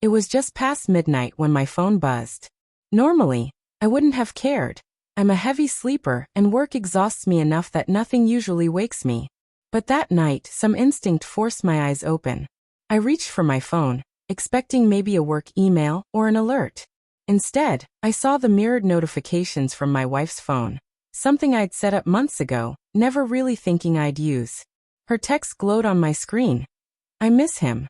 It was just past midnight when my phone buzzed. Normally, I wouldn't have cared. I'm a heavy sleeper and work exhausts me enough that nothing usually wakes me. But that night, some instinct forced my eyes open. I reached for my phone, expecting maybe a work email or an alert. Instead, I saw the mirrored notifications from my wife's phone, something I'd set up months ago, never really thinking I'd use. Her text glowed on my screen. "I miss him."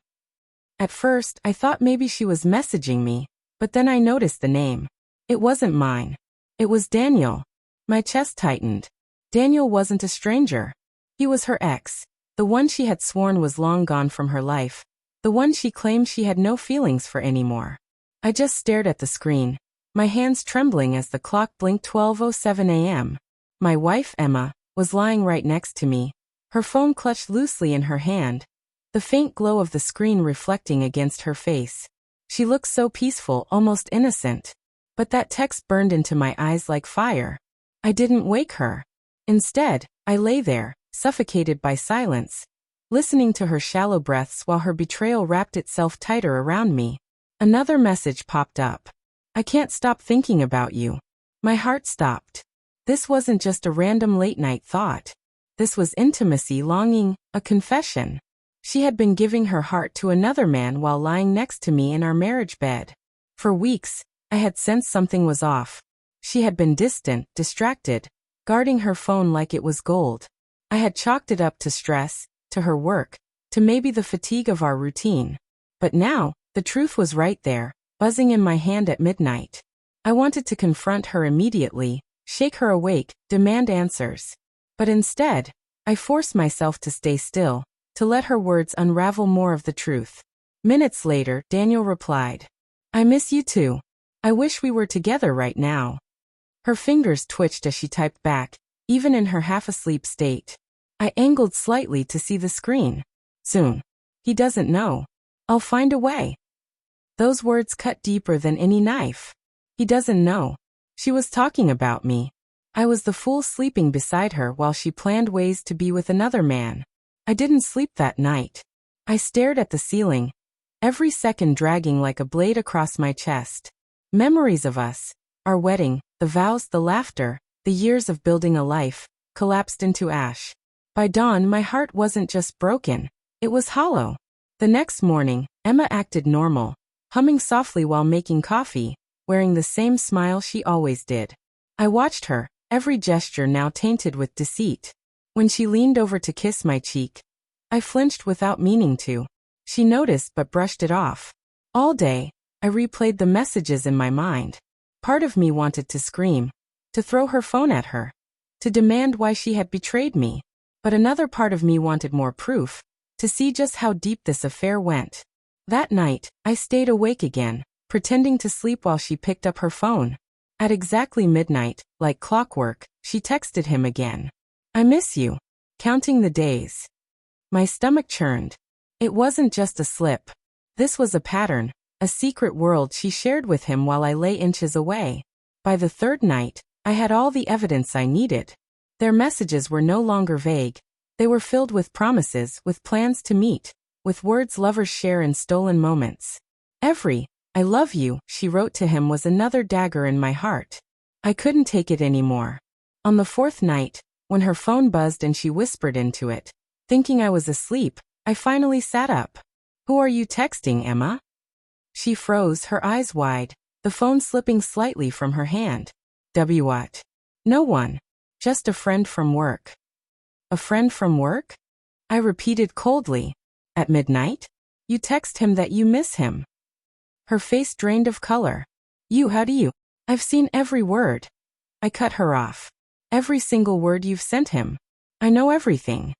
At first, I thought maybe she was messaging me, but then I noticed the name. It wasn't mine. It was Daniel. My chest tightened. Daniel wasn't a stranger. He was her ex, the one she had sworn was long gone from her life, the one she claimed she had no feelings for anymore. I just stared at the screen, my hands trembling as the clock blinked 12:07 a.m. My wife, Emma, was lying right next to me, her phone clutched loosely in her hand, the faint glow of the screen reflecting against her face. She looked so peaceful, almost innocent. But that text burned into my eyes like fire. I didn't wake her. Instead, I lay there, suffocated by silence, listening to her shallow breaths while her betrayal wrapped itself tighter around me. Another message popped up. "I can't stop thinking about you." My heart stopped. This wasn't just a random late-night thought. This was intimacy, longing, a confession. She had been giving her heart to another man while lying next to me in our marriage bed. For weeks, I had sensed something was off. She had been distant, distracted, guarding her phone like it was gold. I had chalked it up to stress, to her work, to maybe the fatigue of our routine. But now, the truth was right there, buzzing in my hand at midnight. I wanted to confront her immediately, shake her awake, demand answers. But instead, I forced myself to stay still, to let her words unravel more of the truth. Minutes later, Daniel replied, "I miss you too. I wish we were together right now." Her fingers twitched as she typed back, even in her half-asleep state. I angled slightly to see the screen. "Soon. He doesn't know. I'll find a way." Those words cut deeper than any knife. He doesn't know. She was talking about me. I was the fool sleeping beside her while she planned ways to be with another man. I didn't sleep that night. I stared at the ceiling, every second dragging like a blade across my chest. Memories of us, our wedding, the vows, the laughter, the years of building a life, collapsed into ash. By dawn, my heart wasn't just broken, it was hollow. The next morning, Emma acted normal, humming softly while making coffee, wearing the same smile she always did. I watched her, every gesture now tainted with deceit. When she leaned over to kiss my cheek, I flinched without meaning to. She noticed but brushed it off. All day, I replayed the messages in my mind. Part of me wanted to scream, to throw her phone at her, to demand why she had betrayed me. But another part of me wanted more proof, to see just how deep this affair went. That night, I stayed awake again, pretending to sleep while she picked up her phone. At exactly midnight, like clockwork, she texted him again. "I miss you." Counting the days. My stomach churned. It wasn't just a slip. This was a pattern, a secret world she shared with him while I lay inches away. By the third night, I had all the evidence I needed. Their messages were no longer vague. They were filled with promises, with plans to meet, with words lovers share in stolen moments. Every "I love you" she wrote to him was another dagger in my heart. I couldn't take it anymore. On the fourth night, when her phone buzzed and she whispered into it, thinking I was asleep, I finally sat up. "Who are you texting, Emma?" She froze, her eyes wide, the phone slipping slightly from her hand. What? "No one. Just a friend from work." "A friend from work?" I repeated coldly. "At midnight? You text him that you miss him." Her face drained of color. How do you?" "I've seen every word." I cut her off. "Every single word you've sent him. I know everything."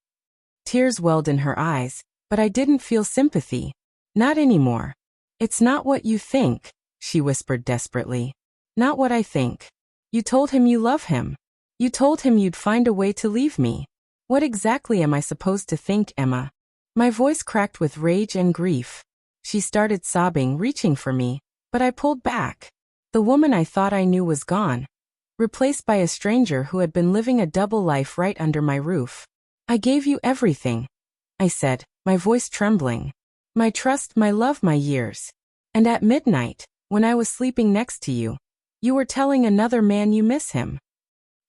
Tears welled in her eyes, but I didn't feel sympathy. Not anymore. "It's not what you think," she whispered desperately. "Not what I think. You told him you love him. You told him you'd find a way to leave me. What exactly am I supposed to think, Emma?" My voice cracked with rage and grief. She started sobbing, reaching for me, but I pulled back. The woman I thought I knew was gone, replaced by a stranger who had been living a double life right under my roof. "I gave you everything," I said, my voice trembling. "My trust, my love, my years. And at midnight, when I was sleeping next to you, you were telling another man you miss him."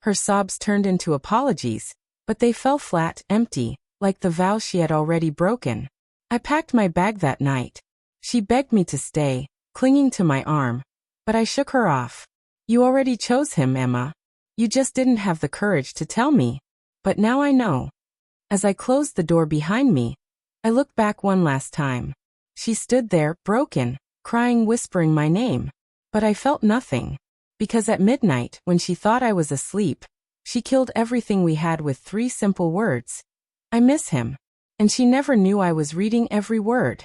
Her sobs turned into apologies, but they fell flat, empty, like the vow she had already broken. I packed my bag that night. She begged me to stay, clinging to my arm, but I shook her off. "You already chose him, Emma. You just didn't have the courage to tell me. But now I know." As I closed the door behind me, I looked back one last time. She stood there, broken, crying, whispering my name. But I felt nothing. Because at midnight, when she thought I was asleep, she killed everything we had with 3 simple words. "I miss him." And she never knew I was reading every word.